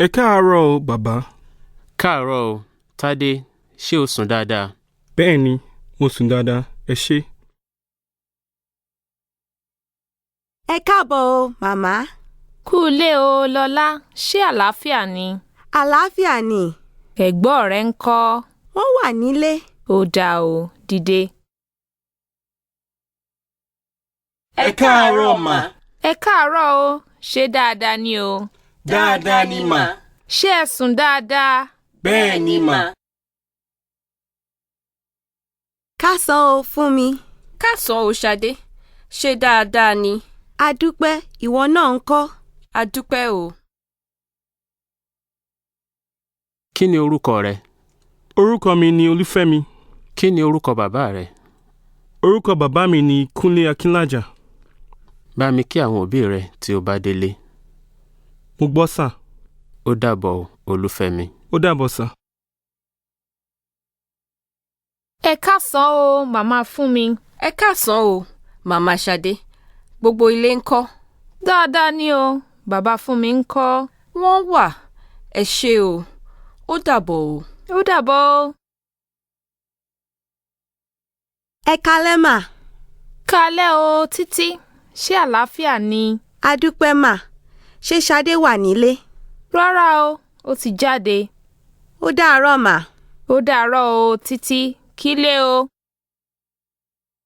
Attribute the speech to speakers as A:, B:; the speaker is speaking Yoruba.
A: Ẹ káàárọ̀ o, bàbá.
B: Káàárọ̀ o, Tádé, ṣé o sùn dáadáa?
A: Bẹ́ẹ̀ni, mo sùn dáadáa, ẹ ṣé.
C: Ẹ káàbọ̀ o, màmá.
D: Kú ilé o, Lọlá, ṣé àlàáfíà ni?
C: Àlàáfíà ni.
D: Ẹ̀gbọ́n rẹ ńkọ́?
C: Wọ́n wà nílé.
D: Ó dáa o, dìde.
A: Ẹ káàárọ̀ mà.
D: Ẹ káàárọ̀ o, ṣé dáadáa ni o?
A: Dáadáa ni mà.
D: Ṣé ẹ sùn dáadáa?
A: Bẹ́ẹ̀ ni mà.
C: Káàsán o fún mi.
E: Káàsán o, Ṣadé. Ṣé dáadáa ni?
C: A dúpẹ́, ìwọ náà ńkọ́?
E: A dúpẹ́ o.
B: Kí ni orúkọ rẹ?
A: Orúkọ mi ni Olúfẹ́mi.
B: Kí ni orúkọ bàbá rẹ?
A: Orúkọ bàbá mi ni Kúnlé Akínlájà.
B: Bá mi kí àwọn òbí rẹ tí o bá délé.
A: Mo gbọ́ sà.
B: Ó dàbọ̀ o, Olúfẹ́mi.
A: Ó dàbọ̀ sà.
D: Ẹ káàsán o, màmá fún mi.
E: Ẹ káàsán o, màmá Ṣadé. Gbogbo ilé ńkọ́?
D: Dáadáa ni o, bàbá fún mi ńkọ́?
E: Wọ́n wà. Ẹ ṣé o. Ó dàbọ̀ o.
D: Ó dàbọ̀ o.
C: Ẹ kálẹ́ mà.
D: Kálẹ́ o, Títí, ṣé àlàáfíà ni?
C: A dúpẹ́ mà. Ṣé Ṣadé wà nílé?
D: Rárá o, ó ti jáde.
C: Ó dàárọ̀ mà.
D: Ó dàárọ̀ o, Títí, kílé o.